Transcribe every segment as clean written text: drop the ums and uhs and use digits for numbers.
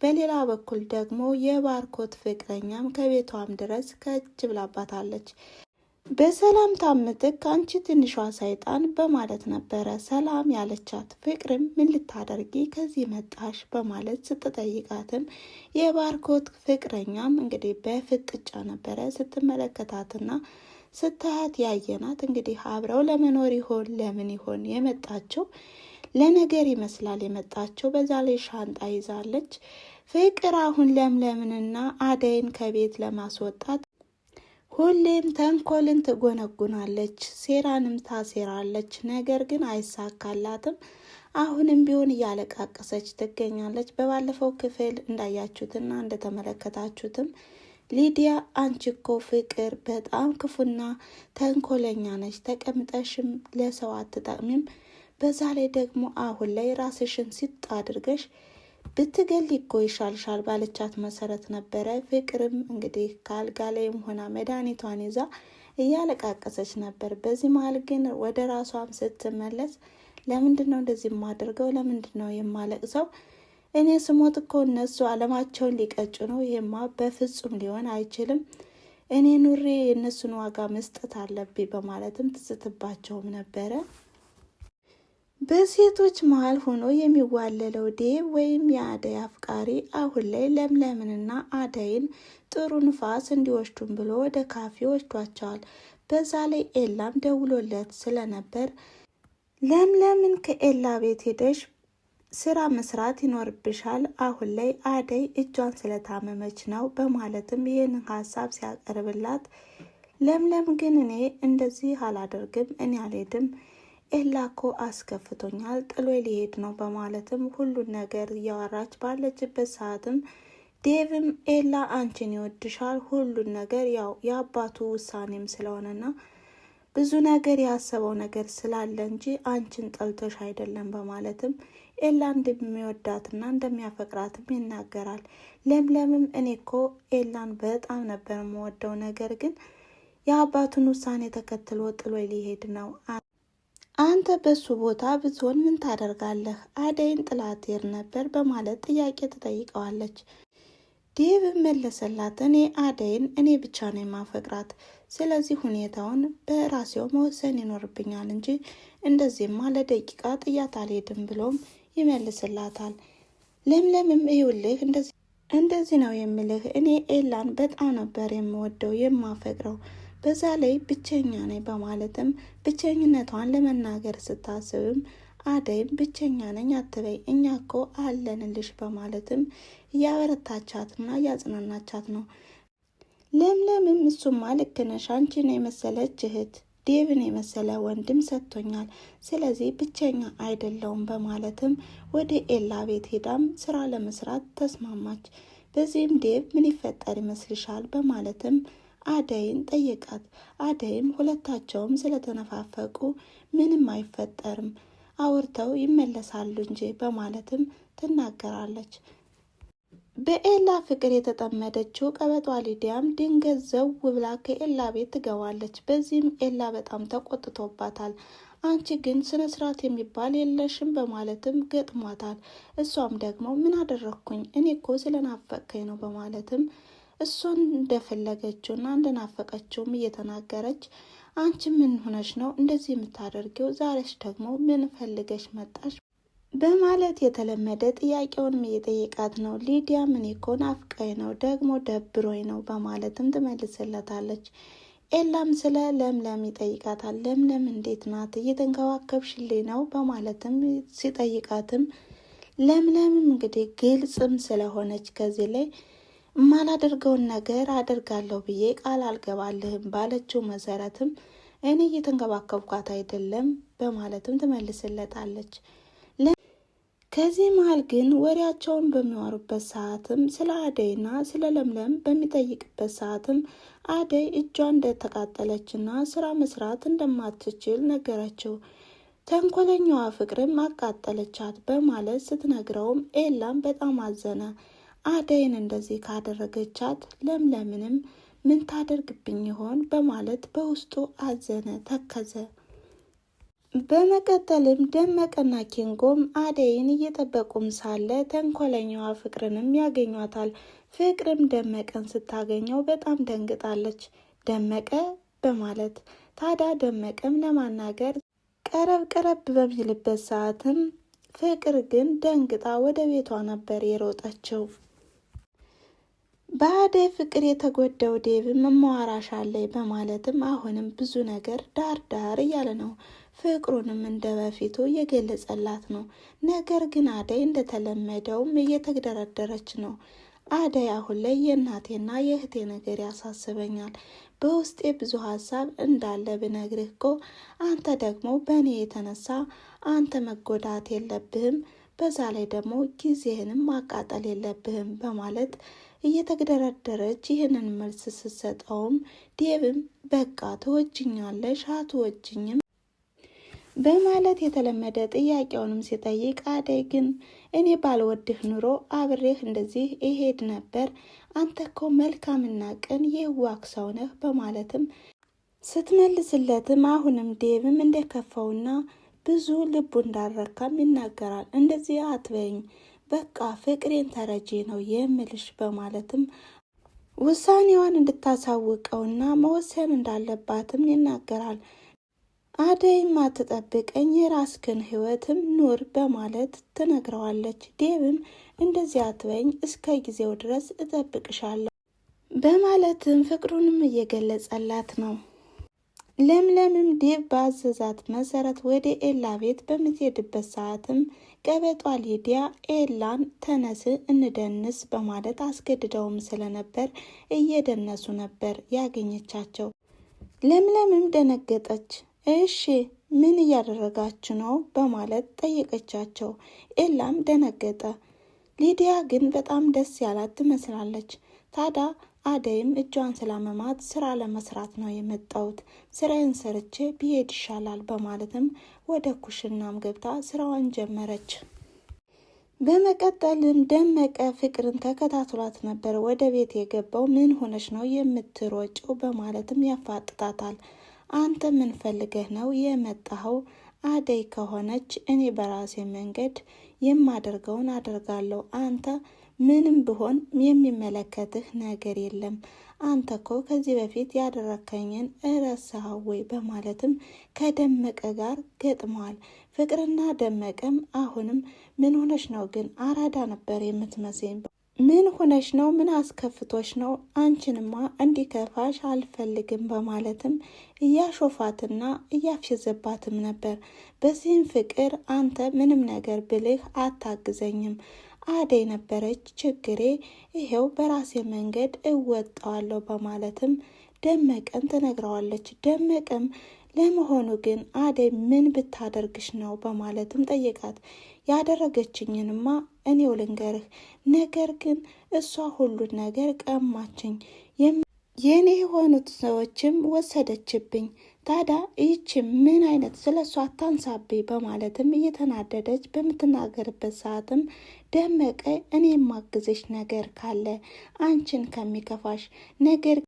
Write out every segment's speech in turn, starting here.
በሌላ በኩል ደግሞ የባርኮት ፍቅረኛም ከቤቷም ድረስ ከች ብላባታለች። በሰላም ምትክ አንቺ ትንሿ ሰይጣን በማለት ነበረ ሰላም ያለቻት። ፍቅርም ምን ልታደርጊ ከዚህ መጣሽ በማለት ስትጠይቃትም የባርኮት ፍቅረኛም እንግዲህ በፍጥጫ ነበረ ስትመለከታትና ስታያት ያየናት። እንግዲህ አብረው ለመኖር ይሆን ለምን ይሆን የመጣቸው? ለነገር ይመስላል የመጣቸው። በዛ ላይ ሻንጣ ይዛለች። ፍቅር አሁን ለምለምንና አደይን ከቤት ለማስወጣት ሁሌም ተንኮልን ትጎነጉናለች፣ ሴራንም ታሴራለች። ነገር ግን አይሳካላትም። አሁንም ቢሆን እያለቃቀሰች ትገኛለች። በባለፈው ክፍል እንዳያችሁትና እንደተመለከታችሁትም ሊዲያ አንቺ እኮ ፍቅር በጣም ክፉና ተንኮለኛ ነች፣ ተቀምጠሽም ለሰው አትጠቅሚም። በዛ ላይ ደግሞ አሁን ላይ ራስሽን ሲጥ አድርገሽ ብትገል እኮ ይሻልሻል ባለቻት መሰረት ነበረ። ፍቅርም እንግዲህ ከአልጋ ላይም ሆና መድኃኒቷን ይዛ እያለቃቀሰች ነበር። በዚህ መሀል ግን ወደ ራሷም ስትመለስ ለምንድን ነው እንደዚህ የማደርገው? ለምንድን ነው የማለቅሰው? እኔ ስሞት እኮ እነሱ አለማቸውን ሊቀጩ ነው። ይሄማ በፍጹም ሊሆን አይችልም። እኔ ኑሬ የእነሱን ዋጋ መስጠት አለብኝ በማለትም ትስትባቸውም ነበረ። በሴቶች መሀል ሆኖ የሚዋለለው ዴቭ ወይም የአደይ አፍቃሪ አሁን ላይ ለምለምንና አደይን ጥሩ ንፋስ እንዲወስዱን ብሎ ወደ ካፌ ወስዷቸዋል። በዛ ላይ ኤላም ደውሎለት ስለነበር ለምለምን ከኤላ ቤት ሄደሽ ስራ መስራት ይኖርብሻል፣ አሁን ላይ አደይ እጇን ስለታመመች ነው በማለትም ይህን ሀሳብ ሲያቀርብላት፣ ለምለም ግን እኔ እንደዚህ አላደርግም፣ እኔ አልሄድም፣ ኤላ እኮ አስከፍቶኛል፣ ጥሎ ሊሄድ ነው በማለትም ሁሉን ነገር እያወራች ባለችበት ሰዓትም ዴቭም ኤላ አንቺን ይወድሻል፣ ሁሉን ነገር ያው የአባቱ ውሳኔም ስለሆነና ብዙ ነገር ያሰበው ነገር ስላለ እንጂ አንቺን ጠልቶሽ አይደለም በማለትም ኤላ እንደሚወዳትና እንደሚያፈቅራትም ይናገራል። ለምለምም እኔ እኮ ኤላን በጣም ነበር የምወደው፣ ነገር ግን የአባቱን ውሳኔ ተከትሎ ጥሎ ሊሄድ ነው። አንተ በሱ ቦታ ብትሆን ምን ታደርጋለህ? አደይን ጥላት ሄድ ነበር በማለት ጥያቄ ትጠይቀዋለች። ዴቭ መለሰላት፣ እኔ አደይን እኔ ብቻ ነው የማፈቅራት፣ ስለዚህ ሁኔታውን በራሴው መወሰን ይኖርብኛል እንጂ እንደዚህማ ለደቂቃ ጥያት አልሄድም ብሎም ይመልስላታል። ለምለምም ይውልህ እንደዚህ ነው የምልህ፣ እኔ ኤላን በጣም ነበር የምወደው የማፈቅረው፣ በዛ ላይ ብቸኛ ነኝ በማለትም ብቸኝነቷን ለመናገር ስታስብም አደይም ብቸኛ ነኝ አትበይ፣ እኛ እኮ አለንልሽ በማለትም እያበረታቻትና እያጽናናቻት ነው። ለምለምም እሱማ ልክ ነሽ፣ አንቺን የመሰለች እህት ዴቭን የመሰለ ወንድም ሰጥቶኛል፣ ስለዚህ ብቸኛ አይደለውም በማለትም ወደ ኤላ ቤት ሄዳም ስራ ለመስራት ተስማማች። በዚህም ዴቭ ምን ይፈጠር ይመስልሻል በማለትም አደይን ጠየቃት። አደይም ሁለታቸውም ስለተነፋፈቁ ምንም አይፈጠርም፣ አውርተው ይመለሳሉ እንጂ በማለትም ትናገራለች። በኤላ ፍቅር የተጠመደችው ቀበጧ ሊዲያም ድንገት ዘው ብላ ከኤላ ቤት ትገባለች። በዚህም ኤላ በጣም ተቆጥቶባታል። አንቺ ግን ስነ ስርዓት የሚባል የለሽም በማለትም ገጥሟታል። እሷም ደግሞ ምን አደረግኩኝ? እኔ እኮ ስለናፈቀኝ ነው በማለትም እሷን እንደፈለገችውና እንደናፈቀችውም እየተናገረች አንቺ ምን ሆነሽ ነው እንደዚህ የምታደርጊው? ዛሬሽ ደግሞ ምን ፈልገሽ መጣሽ? በማለት የተለመደ ጥያቄውንም እየጠየቃት ነው። ሊዲያ ምን እኮ ናፍቀኝ ነው ደግሞ ደብሮኝ ነው በማለትም ትመልስለታለች። ኤላም ስለ ለምለም ይጠይቃታል። ለምለም እንዴት ናት? እየተንከባከብሽልኝ ነው በማለትም ሲጠይቃትም ለምለምም እንግዲህ ግልጽም ስለሆነች ከዚህ ላይ የማላደርገውን ነገር አደርጋለሁ ብዬ ቃል አልገባልህም ባለችው መሰረትም እኔ እየተንከባከብኳት አይደለም በማለትም ትመልስለታለች። ከዚህ መሀል ግን ወሬያቸውን በሚዋሩበት ሰዓትም ስለ አደይና ስለ ለምለም በሚጠይቅበት ሰዓትም አደይ እጇ እንደተቃጠለችና ስራ መስራት እንደማትችል ነገረችው። ተንኮለኛዋ ፍቅርም አቃጠለቻት በማለት ስትነግረውም ኤላም በጣም አዘነ። አደይን እንደዚህ ካደረገቻት ለምለምንም ምን ታደርግብኝ ይሆን በማለት በውስጡ አዘነ፣ ተከዘ። በመቀጠልም ደመቀና ኪንጎም አደይን እየጠበቁም ሳለ ተንኮለኛዋ ፍቅርንም ያገኟታል። ፍቅርም ደመቀን ስታገኘው በጣም ደንግጣለች። ደመቀ በማለት ታዲያ ደመቀም ለማናገር ቀረብ በሚልበት ሰዓትም ፍቅር ግን ደንግጣ ወደ ቤቷ ነበር የሮጠችው። በአደይ ፍቅር የተጎዳው ዴቭም መዋራሻ አለኝ በማለትም አሁንም ብዙ ነገር ዳር እያለ ነው። ፍቅሩንም እንደ በፊቱ እየገለጸላት ነው። ነገር ግን አደይ እንደተለመደውም እየተግደረደረች ነው። አደይ አሁን ላይ የእናቴና የእህቴ ነገር ያሳስበኛል። በውስጤ ብዙ ሀሳብ እንዳለ ብነግርህ እኮ አንተ ደግሞ በእኔ የተነሳ አንተ መጎዳት የለብህም፣ በዛ ላይ ደግሞ ጊዜህንም ማቃጠል የለብህም በማለት እየተግደረደረች ይህንን መልስ ስትሰጠውም ዴቭም በቃ ትወጅኛለሽ አትወጅኝም በማለት የተለመደ ጥያቄውንም ሲጠይቅ አደይ ግን እኔ ባልወድህ ኑሮ አብሬህ እንደዚህ እሄድ ነበር፣ አንተ እኮ መልካምና ቅን የዋህ ሰው ነህ በማለትም ስትመልስለትም አሁንም ዴቭም እንደከፋውና ብዙ ልቡ እንዳረካም ይናገራል። እንደዚህ አትበይኝ፣ በቃ ፍቅሬን ተረጂ ነው የምልሽ በማለትም ውሳኔዋን እንድታሳውቀውና መወሰን እንዳለባትም ይናገራል። አደይም አትጠብቀኝ የራስክን ህይወትም ኑር በማለት ትነግረዋለች። ዴቭም እንደዚህ አትበይኝ እስከ ጊዜው ድረስ እጠብቅሻለሁ በማለትም ፍቅሩንም እየገለጸላት ነው። ለምለምም ዴቭ ባዘዛት መሰረት ወደ ኤላ ቤት በምትሄድበት ሰዓትም ቀበጧ ሊዲያ ኤላን ተነስ እንደንስ በማለት አስገድደውም ስለነበር እየደነሱ ነበር ያገኘቻቸው። ለምለምም ደነገጠች። እሺ ምን እያደረጋችሁ ነው በማለት ጠየቀቻቸው። ኤላም ደነገጠ። ሊዲያ ግን በጣም ደስ ያላት ትመስላለች። ታዲያ አደይም እጇን ስላመማት ስራ ለመስራት ነው የመጣሁት፣ ስራዬን ሰርቼ ብሄድ ይሻላል በማለትም ወደ ኩሽናም ገብታ ስራዋን ጀመረች። በመቀጠልም ደመቀ ፍቅርን ተከታትሏት ነበር ወደ ቤት የገባው። ምን ሆነሽ ነው የምትሮጪው በማለትም ያፋጥጣታል። አንተ ምን ፈልገህ ነው የመጣኸው? አደይ ከሆነች እኔ በራሴ መንገድ የማደርገውን አደርጋለሁ፣ አንተ ምንም ቢሆን የሚመለከትህ ነገር የለም፣ አንተ እኮ ከዚህ በፊት ያደረከኝን እረሳኸው ወይ በማለትም ከደመቀ ጋር ገጥመዋል። ፍቅርና ደመቀም አሁንም ምን ሆነሽ ነው ግን አራዳ ነበር የምትመስኝ፣ ምን ሆነሽ ነው? ምን አስከፍቶሽ ነው? አንቺንማ እንዲከፋሽ አልፈልግም በማለትም እያሾፋትና እያፍዘባትም ነበር። በዚህም ፍቅር አንተ ምንም ነገር ብልህ አታግዘኝም፣ አደይ ነበረች ችግሬ፣ ይሄው በራሴ መንገድ እወጣዋለሁ በማለትም ደመቀን ትነግረዋለች። ደመቀም ለመሆኑ ግን አደይ ምን ብታደርግሽ ነው በማለትም ጠየቃት። ያደረገችኝንማ እኔው ልንገርህ፣ ነገር ግን እሷ ሁሉን ነገር ቀማችኝ፣ የኔ የሆኑት ሰዎችም ወሰደችብኝ። ታዲያ ይህች ምን አይነት ስለ እሷ አታንሳብኝ በማለትም እየተናደደች በምትናገርበት ሰዓትም ደመቀ እኔ የማግዝሽ ነገር ካለ አንቺን ከሚከፋሽ ነገር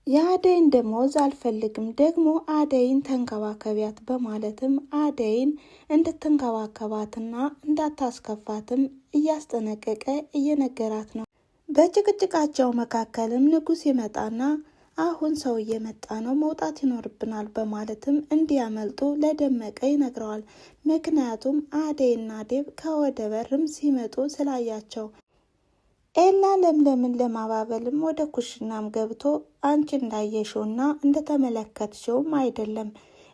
የአደይን ደሞዝ አልፈልግም፣ ደግሞ አደይን ተንከባከቢያት በማለትም አደይን እንድትንከባከባትና እንዳታስከፋትም እያስጠነቀቀ እየነገራት ነው። በጭቅጭቃቸው መካከልም ንጉስ ይመጣና አሁን ሰው እየመጣ ነው መውጣት ይኖርብናል በማለትም እንዲያመልጡ ለደመቀ ይነግረዋል። ምክንያቱም አደይና ዴቭ ከወደ በርም ሲመጡ ስላያቸው። ኤላ ለምለምን ለማባበልም ወደ ኩሽናም ገብቶ አንቺ እንዳየሽውና እንደተመለከትሽውም አይደለም፣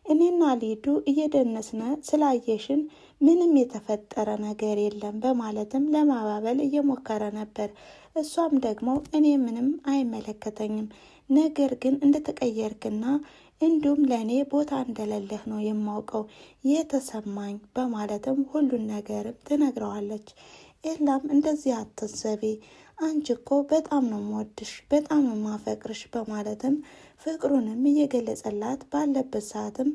እኔና ሊዱ እየደነስነ ስላየሽን ምንም የተፈጠረ ነገር የለም በማለትም ለማባበል እየሞከረ ነበር። እሷም ደግሞ እኔ ምንም አይመለከተኝም፣ ነገር ግን እንደተቀየርክና እንዲሁም ለእኔ ቦታ እንደሌለህ ነው የማውቀው የተሰማኝ በማለትም ሁሉን ነገርም ትነግረዋለች። ኤላም እንደዚህ አትዘቢ፣ አንቺ እኮ በጣም ነው የምወድሽ፣ በጣም ነው የማፈቅርሽ በማለትም ፍቅሩንም እየገለጸላት ባለበት ሰዓትም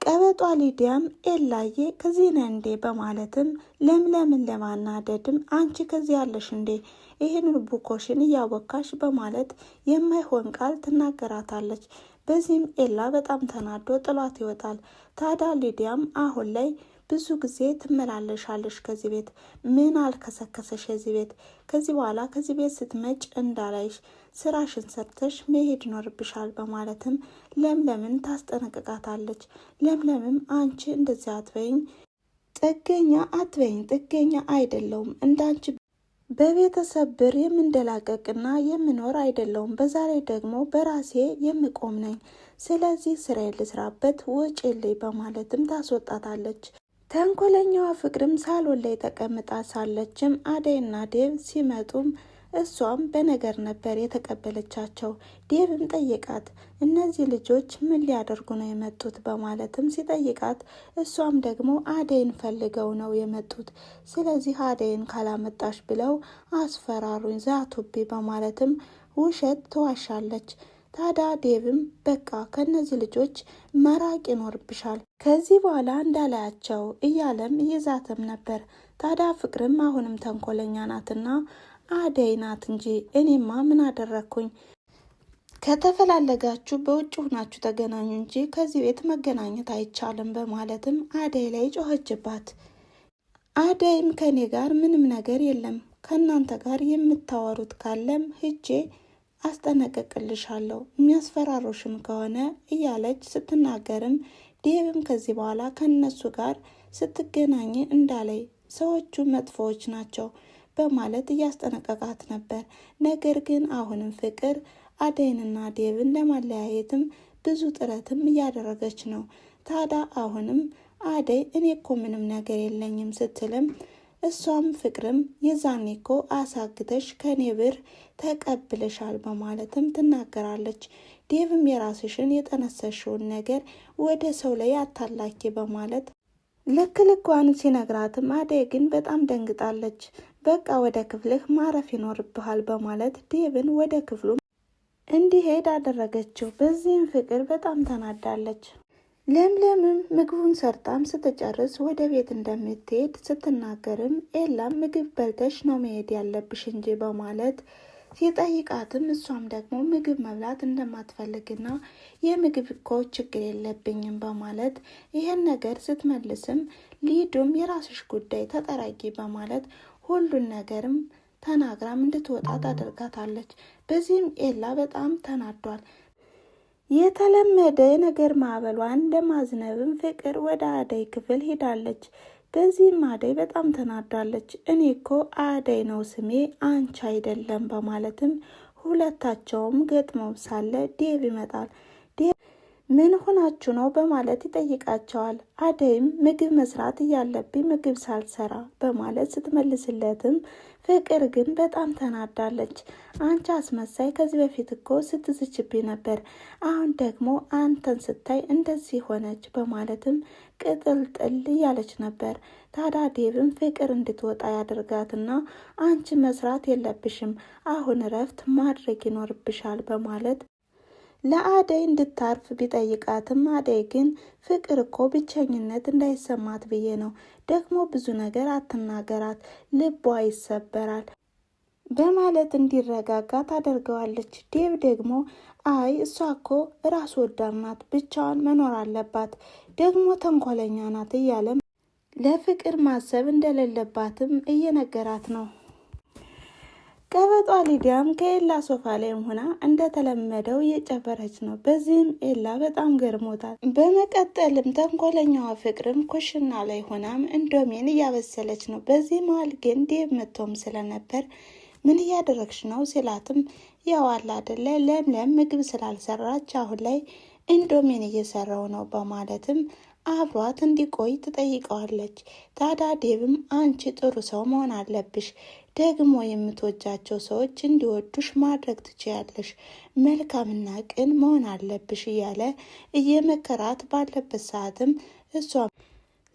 ቀበጧ ሊዲያም ኤላዬ ከዚህ ነህ እንዴ በማለትም ለምለምን ለማናደድም አንቺ ከዚህ ያለሽ እንዴ ይህን ቡኮሽን እያወካሽ በማለት የማይሆን ቃል ትናገራታለች። በዚህም ኤላ በጣም ተናዶ ጥሏት ይወጣል። ታዲያ ሊዲያም አሁን ላይ ብዙ ጊዜ ትመላለሻለሽ ከዚህ ቤት፣ ምን አልከሰከሰሽ የዚህ ቤት፣ ከዚህ በኋላ ከዚህ ቤት ስትመጭ እንዳላይሽ፣ ስራሽን ሰርተሽ መሄድ ይኖርብሻል በማለትም ለምለምን ታስጠነቅቃታለች። ለምለምም አንቺ እንደዚህ አትበይኝ፣ ጥገኛ አትበይኝ፣ ጥገኛ አይደለውም እንዳንቺ በቤተሰብ ብር የምንደላቀቅና የምኖር አይደለውም። በዛሬ ደግሞ በራሴ የምቆም ነኝ። ስለዚህ ስራዬን ልስራበት፣ ውጪልኝ በማለትም ታስወጣታለች። ተንኮለኛዋ ፍቅርም ሳሎን ላይ ተቀምጣ ሳለችም አደይና ዴቭ ሲመጡም እሷም በነገር ነበር የተቀበለቻቸው። ዴቭም ጠየቃት፣ እነዚህ ልጆች ምን ሊያደርጉ ነው የመጡት በማለትም ሲጠይቃት፣ እሷም ደግሞ አደይን ፈልገው ነው የመጡት፣ ስለዚህ አደይን ካላመጣሽ ብለው አስፈራሩኝ፣ ዛቱብኝ በማለትም ውሸት ትዋሻለች። ታዲያ ዴቭም በቃ ከነዚህ ልጆች መራቅ ይኖርብሻል፣ ከዚህ በኋላ እንዳላያቸው እያለም እየዛተም ነበር። ታዲያ ፍቅርም አሁንም ተንኮለኛ ናትና አደይ ናት እንጂ እኔማ ምን አደረግኩኝ፣ ከተፈላለጋችሁ በውጭ ሁናችሁ ተገናኙ እንጂ ከዚህ ቤት መገናኘት አይቻልም በማለትም አደይ ላይ ጮኸችባት። አደይም ከኔ ጋር ምንም ነገር የለም፣ ከእናንተ ጋር የምታወሩት ካለም ሂጄ አስጠነቅቅልሻለሁ፣ የሚያስፈራሩሽም ከሆነ እያለች ስትናገርም ዴቭም ከዚህ በኋላ ከነሱ ጋር ስትገናኝ እንዳላይ፣ ሰዎቹ መጥፎዎች ናቸው በማለት እያስጠነቀቃት ነበር። ነገር ግን አሁንም ፍቅር አደይንና ዴቭን ለማለያየትም ብዙ ጥረትም እያደረገች ነው። ታዲያ አሁንም አደይ እኔ እኮ ምንም ነገር የለኝም ስትልም እሷም ፍቅርም የዛኔ እኮ አሳግተሽ ከኔ ብር ተቀብለሻል በማለትም ትናገራለች። ዴቭም የራስሽን የጠነሰሽውን ነገር ወደ ሰው ላይ አታላኪ በማለት ልክ ልኳን ሲነግራትም አደይ ግን በጣም ደንግጣለች። በቃ ወደ ክፍልህ ማረፍ ይኖርብሃል በማለት ዴቭን ወደ ክፍሉ እንዲሄድ አደረገችው። በዚህም ፍቅር በጣም ተናዳለች። ለምለምም ምግቡን ሰርታም ስትጨርስ ወደ ቤት እንደምትሄድ ስትናገርም ኤላም ምግብ በልተሽ ነው መሄድ ያለብሽ እንጂ በማለት ሲጠይቃትም እሷም ደግሞ ምግብ መብላት እንደማትፈልግና የምግብ እኮ ችግር የለብኝም በማለት ይህን ነገር ስትመልስም ሊዱም የራስሽ ጉዳይ ተጠራጊ በማለት ሁሉን ነገርም ተናግራም እንድትወጣ ታደርጋታለች። በዚህም ኤላ በጣም ተናዷል። የተለመደ ነገር ማዕበሏን ለማዝነብም ፍቅር ወደ አደይ ክፍል ሄዳለች። በዚህም አደይ በጣም ተናዳለች። እኔ እኮ አደይ ነው ስሜ አንቺ አይደለም በማለትም ሁለታቸውም ገጥመው ሳለ ዴቭ ይመጣል። ምን ሆናችሁ ነው በማለት ይጠይቃቸዋል። አደይም ምግብ መስራት እያለብኝ ምግብ ሳልሰራ በማለት ስትመልስለትም ፍቅር ግን በጣም ተናዳለች። አንቺ አስመሳይ፣ ከዚህ በፊት እኮ ስትዝችብኝ ነበር፣ አሁን ደግሞ አንተን ስታይ እንደዚህ ሆነች በማለትም ቅጥልጥል እያለች ነበር። ታዲያ ዴቭም ፍቅር እንድትወጣ ያደርጋትና አንቺ መስራት የለብሽም፣ አሁን እረፍት ማድረግ ይኖርብሻል በማለት ለአደይ እንድታርፍ ቢጠይቃትም አደይ ግን ፍቅር እኮ ብቸኝነት እንዳይሰማት ብዬ ነው፣ ደግሞ ብዙ ነገር አትናገራት፣ ልቧ ይሰበራል በማለት እንዲረጋጋ ታደርገዋለች። ዴቭ ደግሞ አይ እሷ እኮ ራስ ወዳድ ናት፣ ብቻዋን መኖር አለባት፣ ደግሞ ተንኮለኛ ናት እያለም ለፍቅር ማሰብ እንደሌለባትም እየነገራት ነው። ቀበጧ ሊዲያም ከኤላ ሶፋ ላይ ሆና እንደተለመደው እየጨፈረች ነው። በዚህም ኤላ በጣም ገርሞታል። በመቀጠልም ተንኮለኛዋ ፍቅርም ኩሽና ላይ ሆናም እንዶሜን እያበሰለች ነው። በዚህ መሀል ግን ዴቭ መጥቶም ስለነበር ምን እያደረግሽ ነው ሲላትም ያው አለ አይደለ ለምለም ምግብ ስላልሰራች አሁን ላይ እንዶሜን እየሰራው ነው በማለትም አብሯት እንዲቆይ ትጠይቀዋለች። ታዲያ ዴቭም አንቺ ጥሩ ሰው መሆን አለብሽ፣ ደግሞ የምትወጃቸው ሰዎች እንዲወዱሽ ማድረግ ትችያለሽ፣ መልካምና ቅን መሆን አለብሽ እያለ እየመከራት ባለበት ሰዓትም እሷ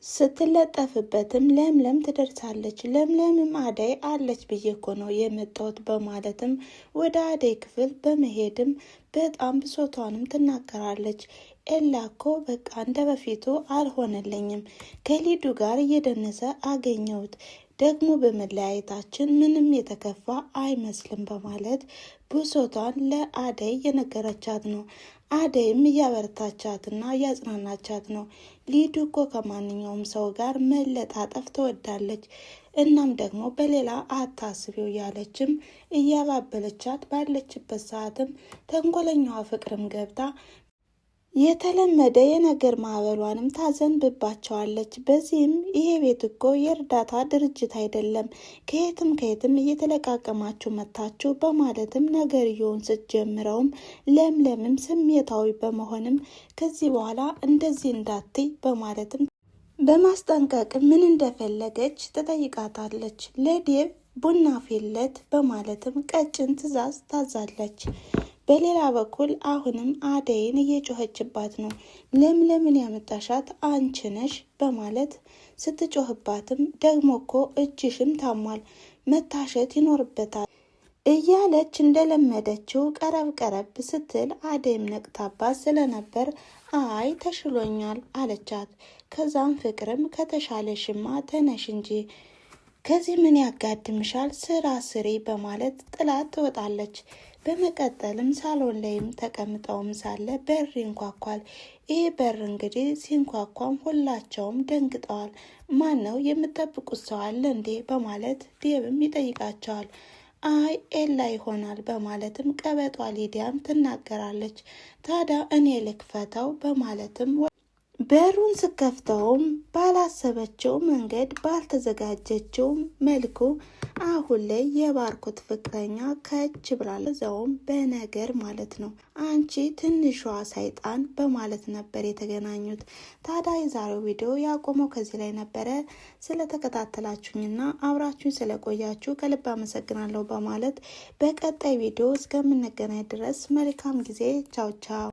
ስትለጠፍበትም ለምለም ትደርሳለች። ለምለምም አደይ አለች ብዬ እኮ ነው የመጣሁት በማለትም ወደ አደይ ክፍል በመሄድም በጣም ብሶቷንም ትናገራለች። ኤላ እኮ በቃ እንደ በፊቱ አልሆነልኝም፣ ከሊዱ ጋር እየደነሰ አገኘሁት፣ ደግሞ በመለያየታችን ምንም የተከፋ አይመስልም በማለት ብሶቷን ለአደይ የነገረቻት ነው። አደይም እያበረታቻትና እያጽናናቻት ነው። ሊዱ እኮ ከማንኛውም ሰው ጋር መለጣጠፍ ትወዳለች። እናም ደግሞ በሌላ አታስቢው እያለችም እያባበለቻት ባለችበት ሰዓትም ተንኮለኛዋ ፍቅርም ገብታ የተለመደ የነገር ማዕበሏንም ታዘንብባቸዋለች። በዚህም ይሄ ቤት እኮ የእርዳታ ድርጅት አይደለም፣ ከየትም እየተለቃቀማችሁ መታችሁ በማለትም ነገርየውን ስትጀምረውም ለምለምም ስሜታዊ በመሆንም ከዚህ በኋላ እንደዚህ እንዳትይ በማለትም በማስጠንቀቅ ምን እንደፈለገች ትጠይቃታለች። ለዴቭ ቡና ፊለት በማለትም ቀጭን ትዕዛዝ ታዛለች። በሌላ በኩል አሁንም አደይን እየጮኸችባት ነው። ለምለምን ያመጣሻት አንቺ ነሽ በማለት ስትጮህባትም ደግሞ እኮ እጅሽም ታሟል መታሸት ይኖርበታል እያለች እንደለመደችው ቀረብ ስትል አደይም ነቅታባት ስለነበር አይ ተሽሎኛል አለቻት። ከዛም ፍቅርም ከተሻለሽማ ተነሽ እንጂ ከዚህ ምን ያጋድምሻል ስራ ስሪ በማለት ጥላት ትወጣለች። በመቀጠልም ሳሎን ላይም ተቀምጠውም ሳለ በር ይንኳኳል። ይህ በር እንግዲህ ሲንኳኳም ሁላቸውም ደንግጠዋል። ማን ነው የምጠብቁት ሰው አለ እንዴ በማለት ዴብም ይጠይቃቸዋል። አይ ኤላ ይሆናል በማለትም ቀበጧ ሊዲያም ትናገራለች። ታዲያ እኔ ልክፈተው በማለትም በሩን ስከፍተውም ባላሰበችው መንገድ ባልተዘጋጀችው መልኩ አሁን ላይ የባርኮት ፍቅረኛ ከች ብላለ። ዘውም በነገር ማለት ነው አንቺ ትንሿ ሰይጣን በማለት ነበር የተገናኙት። ታዲያ የዛሬው ቪዲዮ ያቆመው ከዚህ ላይ ነበረ። ስለተከታተላችሁኝና አብራችሁኝ ስለቆያችሁ ከልብ አመሰግናለሁ በማለት በቀጣይ ቪዲዮ እስከምንገናኝ ድረስ መልካም ጊዜ። ቻው ቻው።